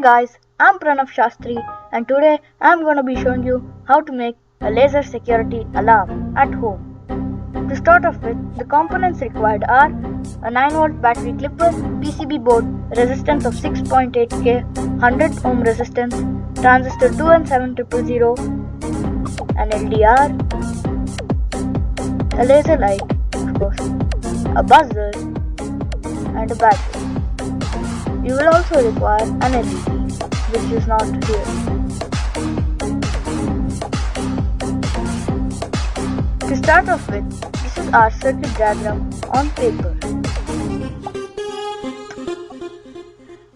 guys, I'm Pranav Shastri and today I'm going to be showing you how to make a laser security alarm at home. To start off with, the components required are a 9V battery clipper, PCB board, resistance of 6.8K, 100 ohm resistance, transistor 2N7000, an LDR, a laser light, of course, a buzzer, and a battery. You will also require an LED, which is not here. To start off with, this is our circuit diagram on paper.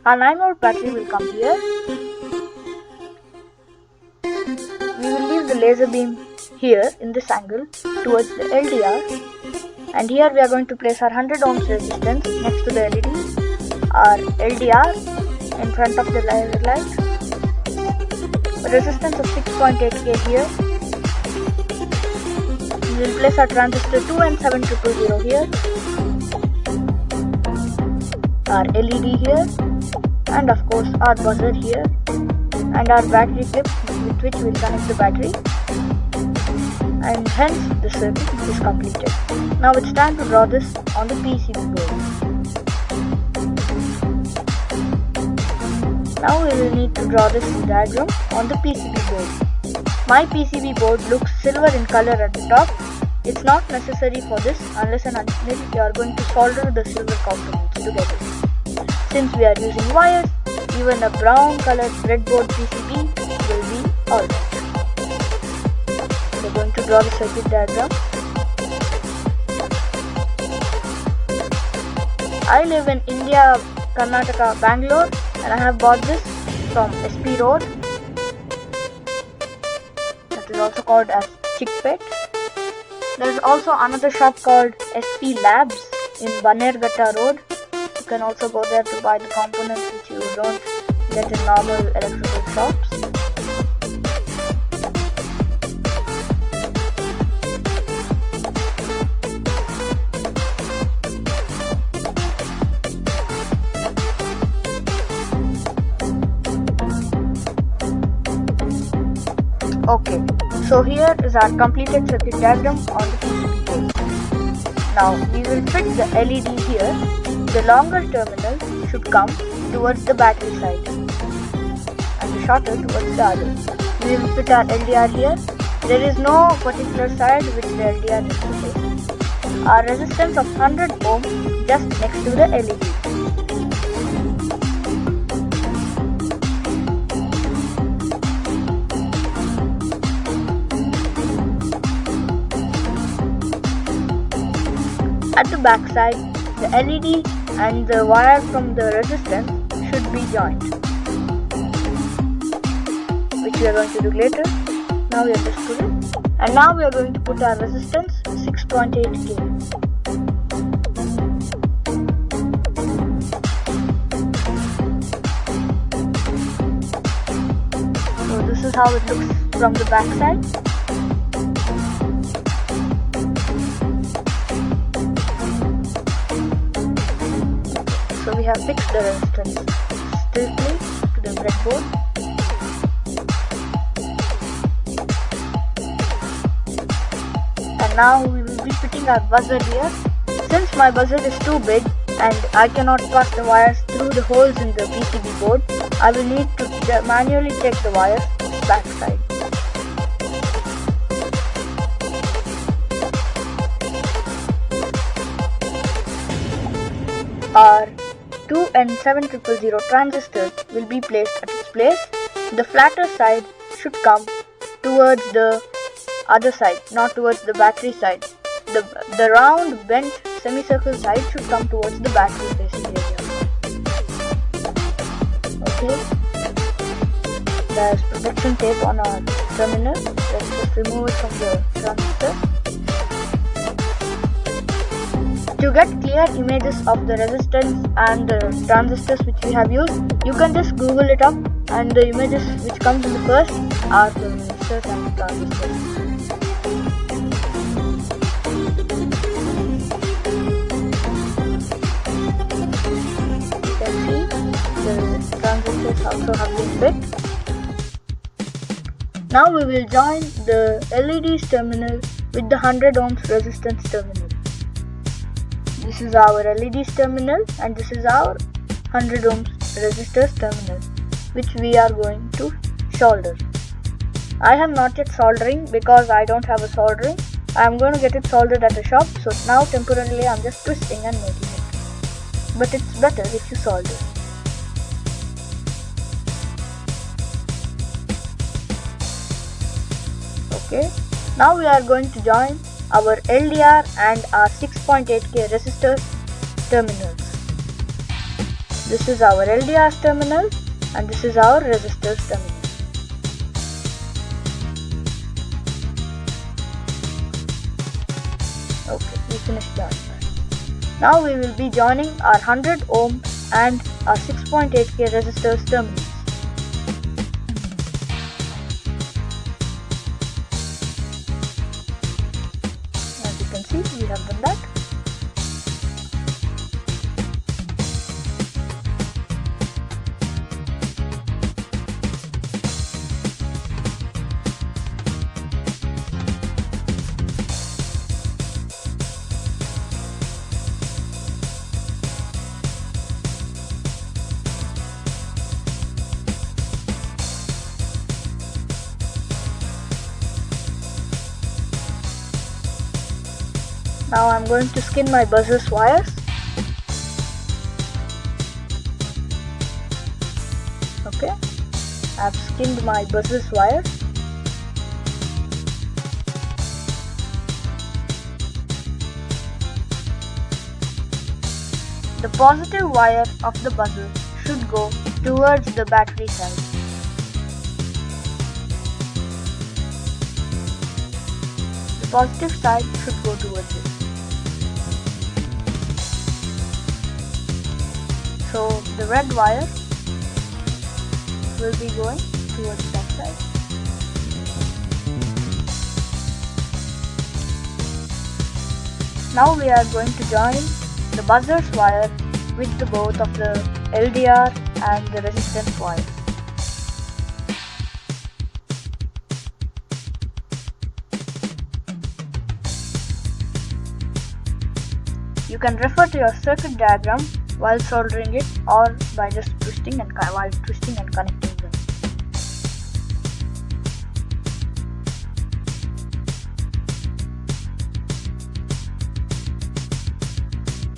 Our 9V battery will come here. We will leave the laser beam here in this angle towards the LDR, and here we are going to place our 100 ohms resistance next to the LED, our LDR in front of the laser light, a resistance of 6.8K here. We will place our transistor 2N7000 here, our LED here, and of course our buzzer here, and our battery clip with which we will connect the battery, and hence the circuit is completed. Now it's time to draw this on the PCB board. Now we will need to draw this diagram on the PCB board. My PCB board looks silver in color at the top. It's not necessary for this unless and until you are going to solder the silver components together. Since we are using wires, even a brown colored breadboard PCB will be alright. We are going to draw the circuit diagram. I live in India, Karnataka, Bangalore, and I have bought this from SP Road, that is also called as Chickpet. There is also another shop called SP Labs in Banerghatta Road. You can also go there to buy the components which you don't get in normal electrical shops. Okay, so here is our completed circuit diagram on the PCB board. Now we will fit the LED here. The longer terminal should come towards the battery side and the shorter towards the other. We will fit our LDR here. There is no particular side which the LDR needs to face. Our resistance of 100 ohm just next to the LED. At the back side, the LED and the wire from the resistance should be joined, which we are going to do later. Now we are just putting, and now we are going to put our resistance 6.8K. So this is how it looks from the back side. So we have fixed the resistance strictly to the breadboard. And now we will be fitting our buzzer here. Since my buzzer is too big and I cannot pass the wires through the holes in the PCB board, I will need to manually take the wires back side. Our 2N7000 transistor will be placed at its place. The flatter side should come towards the other side, not towards the battery side. The round bent semicircle side should come towards the battery facing area. Okay. There's protection tape on our terminal. Let's just remove it from the transistor. To get clear images of the resistance and the transistors which we have used, you can just Google it up, and the images which comes in the first are the resistors and the transistors. You can see the transistors also have been fit. Now we will join the LED's terminal with the 100 ohms resistance terminal. This is our LED's terminal and this is our 100 ohms resistors terminal, which we are going to solder. I have not yet soldering because I don't have a soldering. I am going to get it soldered at a shop, so now temporarily I am just twisting and making it. But it's better if you solder. Okay, now we are going to join our LDR and our 6.8K resistor terminals. This is our LDR terminal and this is our resistors terminal. Okay, we finished joining. Now we will be joining our 100 ohm and our 6.8K resistors terminals. As you can see, we have done that. Now I am going to skin my buzzers wires. Okay, I have skinned my buzzers wires. The positive wire of the buzzer should go towards the battery side. The positive side should go towards it. So the red wire will be going towards that side. Now we are going to join the buzzers wire with the both of the LDR and the resistance wire. You can refer to your circuit diagram while soldering it or by just twisting and connecting them.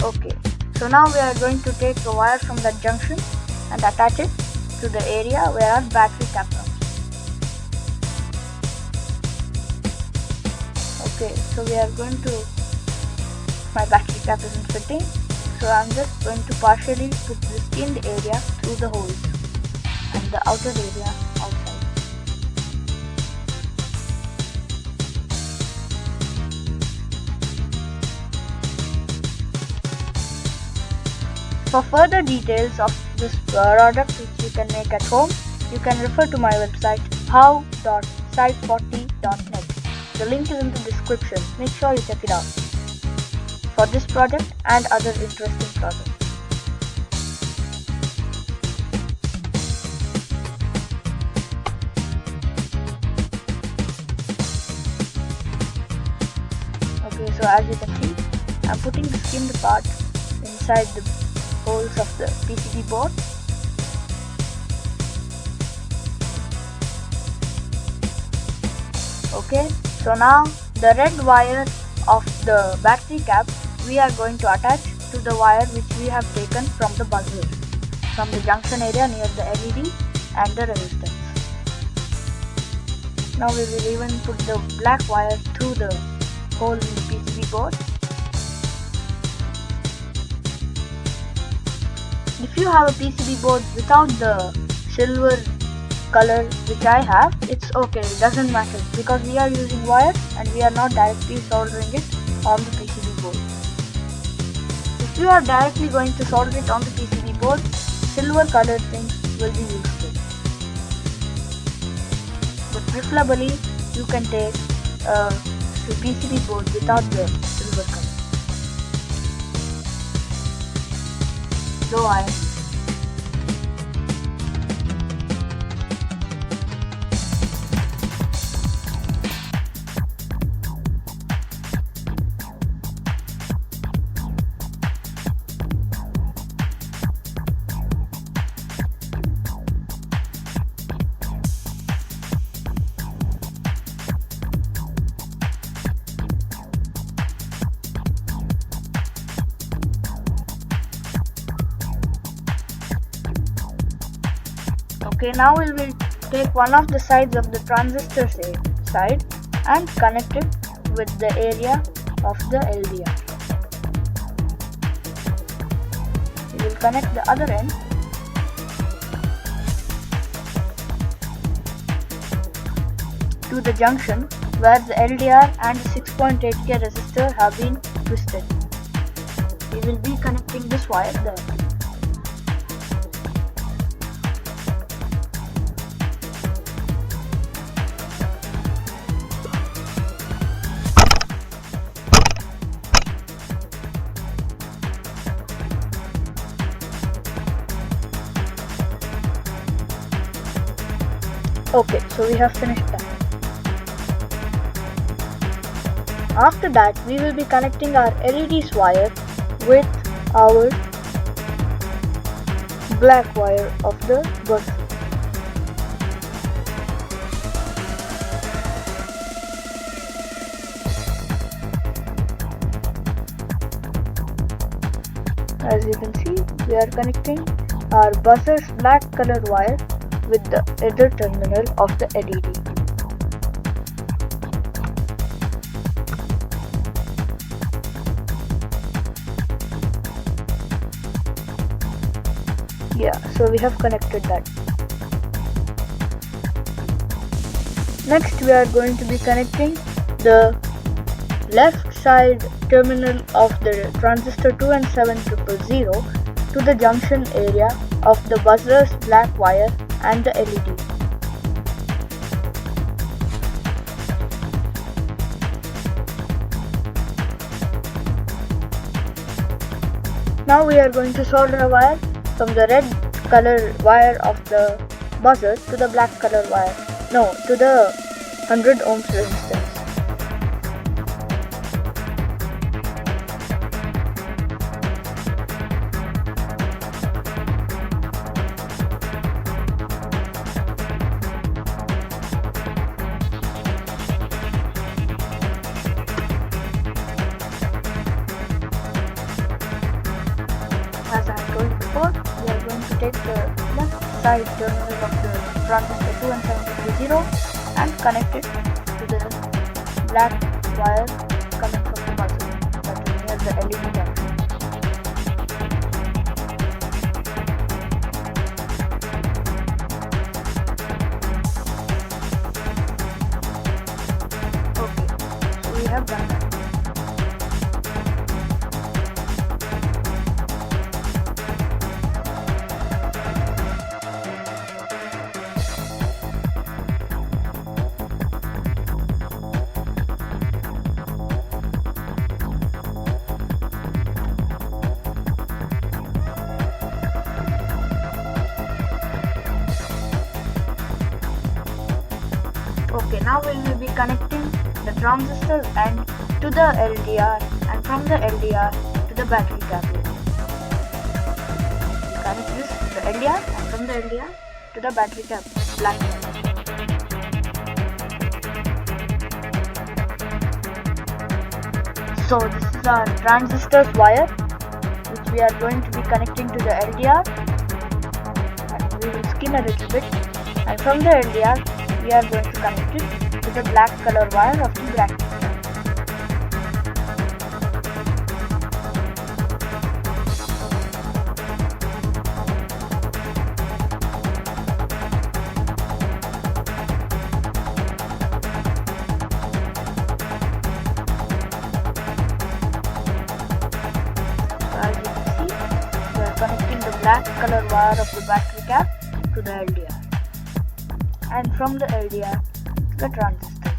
Okay, so now we are going to take a wire from that junction and attach it to the area where our battery cap runs. Okay, so we are going to, my battery cap isn't fitting, so I am just going to partially put the skinned area through the holes and the outer area outside. For further details of this product which you can make at home, you can refer to my website how.site40.net. The link is in the description. Make sure you check it out for this project and other interesting projects. Okay, so as you can see, I am putting the skinned part inside the holes of the PCB board. Okay, so now the red wire of the battery cap we are going to attach to the wire which we have taken from the buzzer, from the junction area near the LED and the resistance. Now we will even put the black wire through the hole in the PCB board. If you have a PCB board without the silver color which I have, it's okay, it doesn't matter because we are using wire and we are not directly soldering it on the PCB board. If you are directly going to solder it on the PCB board, silver colored things will be useful. But preferably you can take a PCB board without the silver color. Though I Okay, now we will take one of the sides of the transistor side and connect it with the area of the LDR. We will connect the other end to the junction where the LDR and the 6.8K resistor have been twisted. We will be connecting this wire there. Okay, so we have finished that. After that, we will be connecting our LEDs wire with our black wire of the bus. As you can see, we are connecting our buzzer's black color wire with the other terminal of the LED. Yeah, so we have connected that. Next we are going to be connecting the left side terminal of the transistor 2N7000 to the junction area of the buzzer's black wire and the LED. Now we are going to solder a wire from the red color wire of the buzzer to the black color wire, to the 100 ohms resistance. As I told you before, we are going to take the left side terminal of the transistor 2N7000 and connect it to the black wire coming from the buzzer that is near the LED junction. Okay, so we have done that. Okay, now we will be connecting the transistor end to the LDR and from the LDR to the battery tablet. We connect this to the LDR and from the LDR to the battery tablet. Black. So this is our transistor's wire which we are going to be connecting to the LDR, and we will skin a little bit, and from the LDR we are going to connect it to the black color wire of the black. So as you can see, we are connecting the black color wire of the battery cap to the LDR, and from the LDR to the transistor.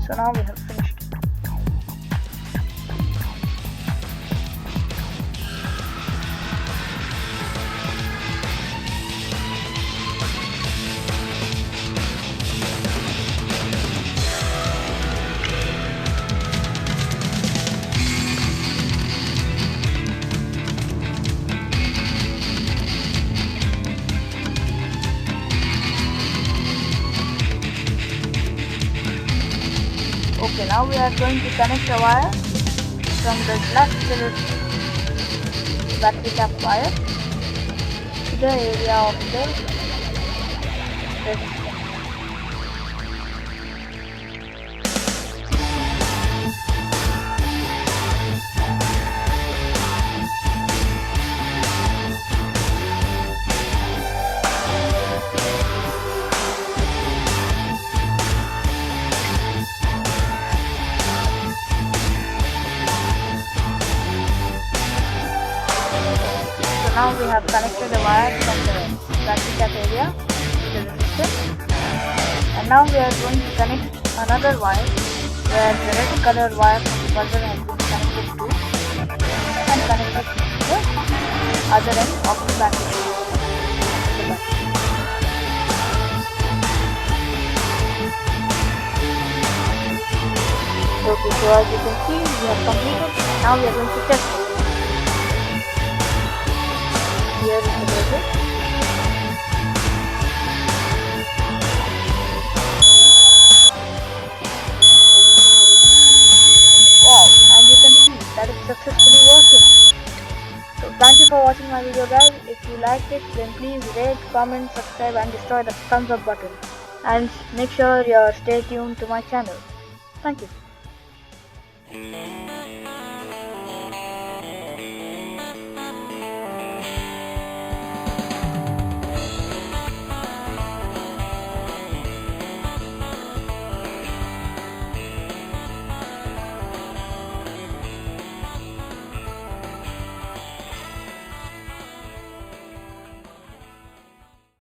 So now we have finished it. Okay, now we are going to connect a wire from the black color battery cap wire to the area of the resistance. Now we have connected the wire from the battery cap area to the resistor, and now we are going to connect another wire where the red color wire from the buzzer has been connected to and connected to the other end of the battery. Okay, so as you can see, we have completed. Now we are going to test it. Here is the logo. Wow, and you can see that it's successfully working. So thank you for watching my video, guys. If you liked it, then please rate, comment, subscribe and destroy the thumbs up button. And make sure you stay tuned to my channel. Thank you.